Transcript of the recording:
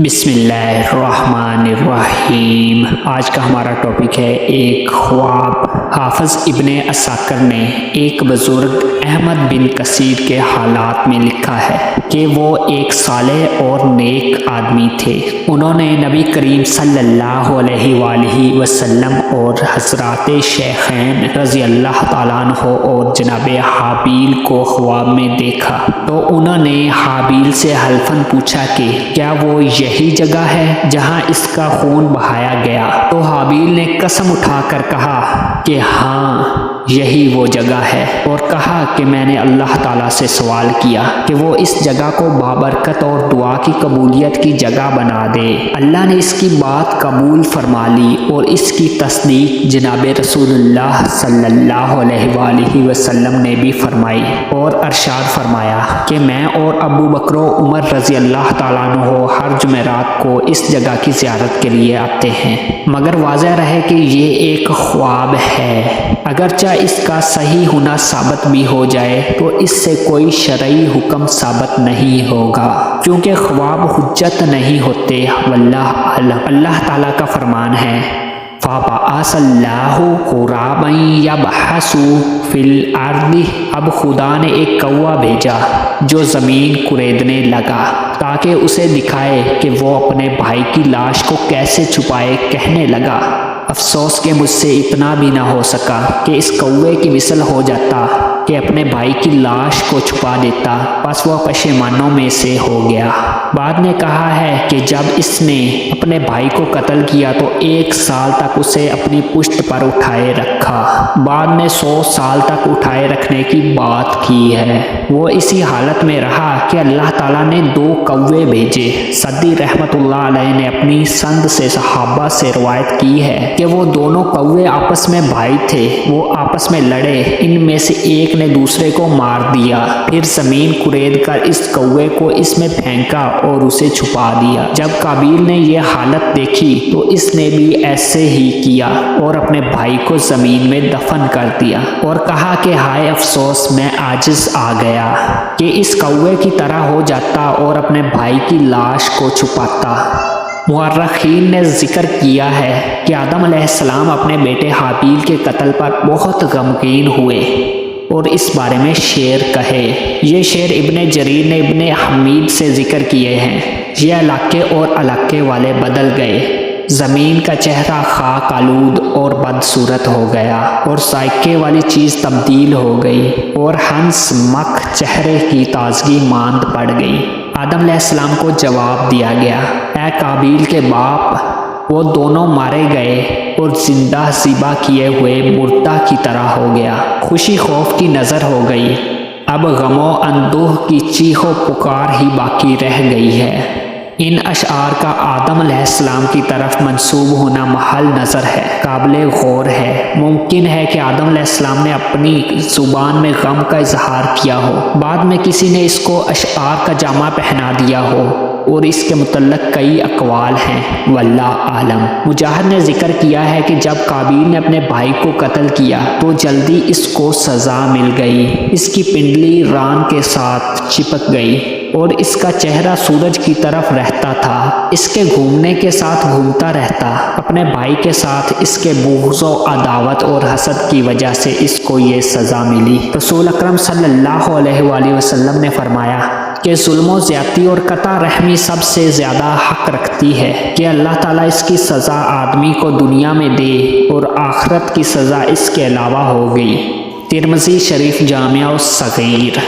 بسم اللہ الرحمن الرحیم۔ آج کا ہمارا ٹاپک ہے ایک خواب۔ حافظ ابن عساکر نے ایک بزرگ احمد بن کثیر کے حالات میں لکھا ہے کہ وہ ایک صالح اور نیک آدمی تھے۔ انہوں نے نبی کریم صلی اللہ علیہ وآلہ وسلم اور حضرات شیخین رضی اللہ تعالیٰ عنہ اور جناب حابیل کو خواب میں دیکھا تو انہوں نے حابیل سے حلفاً پوچھا کہ کیا وہ یہی جگہ ہے جہاں اس کا خون بہایا گیا؟ تو حابیل نے قسم اٹھا کر کہا کہ ہاں یہی وہ جگہ ہے، اور کہا کہ میں نے اللہ تعالیٰ سے سوال کیا کہ وہ اس جگہ کو بابرکت اور دعا کی قبولیت کی جگہ بنا دے۔ اللہ نے اس کی بات قبول فرما لی اور اس کی تصدیق جناب رسول اللہ صلی اللہ علیہ وآلہ وسلم نے بھی فرمائی، اور ارشاد فرمایا کہ میں اور ابو بکر و عمر رضی اللہ تعالیٰ عنہ ہر جمعرات کو اس جگہ کی زیارت کے لیے آتے ہیں۔ مگر واضح رہے کہ یہ ایک خواب ہے، اگرچہ اس کا صحیح ہونا ثابت بھی ہو جائے تو اس سے کوئی شرعی حکم ثابت نہیں ہوگا، کیونکہ خواب حجت نہیں ہوتے۔ واللہ اعلم۔ اللہ تعالیٰ کا فرمان ہے فَبَعَثَ اللَّهُ غُرَابًا يَبْحَثُ فِي الْأَرْضِ۔ اب خدا نے ایک کوا بھیجا جو زمین کریدنے لگا تاکہ اسے دکھائے کہ وہ اپنے بھائی کی لاش کو کیسے چھپائے۔ کہنے لگا افسوس کہ مجھ سے اتنا بھی نہ ہو سکا کہ اس کوے کی مثل ہو جاتا کہ اپنے بھائی کی لاش کو چھپا دیتا، بس وہ پشیمانوں میں سے ہو گیا۔ بعد نے کہا ہے کہ جب اس نے اپنے بھائی کو قتل کیا تو 1 سال تک اسے اپنی پشت پر اٹھائے رکھا، بعد نے 100 سال تک اٹھائے رکھنے کی بات کی ہے۔ وہ اسی حالت میں رہا کہ اللہ تعالیٰ نے 2 کوے بھیجے۔ سدی رحمت اللہ علیہ نے اپنی سند سے صحابہ سے روایت کی ہے کہ وہ دونوں کوے آپس میں بھائی تھے، وہ آپس میں لڑے، ان میں سے ایک نے دوسرے کو مار دیا، پھر زمین کورید کر اس کوے کو اس میں پھینکا اور اسے چھپا دیا۔ جب قابیل نے یہ حالت دیکھی تو اس نے بھی ایسے ہی کیا اور اپنے بھائی کو زمین میں دفن کر دیا، اور کہا کہ ہائے افسوس، میں عاجز آ گیا کہ اس کوے کی طرح ہو جاتا اور اپنے بھائی کی لاش کو چھپاتا۔ مورخین نے ذکر کیا ہے کہ آدم علیہ السلام اپنے بیٹے حابیل کے قتل پر بہت غمگین ہوئے اور اس بارے میں شعر کہے۔ یہ شعر ابن جریر نے ابن حمید سے ذکر کیے ہیں۔ یہ علاقے اور علاقے والے بدل گئے، زمین کا چہرہ خاک آلود اور بدصورت ہو گیا، اور ذائقے والی چیز تبدیل ہو گئی، اور ہنس مکھ چہرے کی تازگی ماند پڑ گئی۔ آدم علیہ السلام کو جواب دیا گیا اے قابیل کے باپ، وہ دونوں مارے گئے اور زندہ ذبح کیے ہوئے مردہ کی طرح ہو گیا۔ خوشی خوف کی نظر ہو گئی، اب غم و اندوہ کی چیخ و پکار ہی باقی رہ گئی ہے۔ ان اشعار کا آدم علیہ السلام کی طرف منسوب ہونا محل نظر ہے، قابل غور ہے۔ ممکن ہے کہ آدم علیہ السلام نے اپنی زبان میں غم کا اظہار کیا ہو، بعد میں کسی نے اس کو اشعار کا جامہ پہنا دیا ہو، اور اس کے متعلق کئی اقوال ہیں، واللہ اعلم۔ مجاہد نے ذکر کیا ہے کہ جب قابیل نے اپنے بھائی کو قتل کیا تو جلدی اس کو سزا مل گئی، اس کی پنڈلی ران کے ساتھ چپک گئی اور اس کا چہرہ سورج کی طرف رہتا تھا، اس کے گھومنے کے ساتھ گھومتا رہتا۔ اپنے بھائی کے ساتھ اس کے بغض و عداوت اور حسد کی وجہ سے اس کو یہ سزا ملی۔ رسول اکرم صلی اللہ علیہ وآلہ وسلم نے فرمایا کہ ظلم و زیادتی اور قطع رحمی سب سے زیادہ حق رکھتی ہے کہ اللہ تعالیٰ اس کی سزا آدمی کو دنیا میں دے اور آخرت کی سزا اس کے علاوہ ہو گئی۔ ترمذی شریف جامع الصغیر۔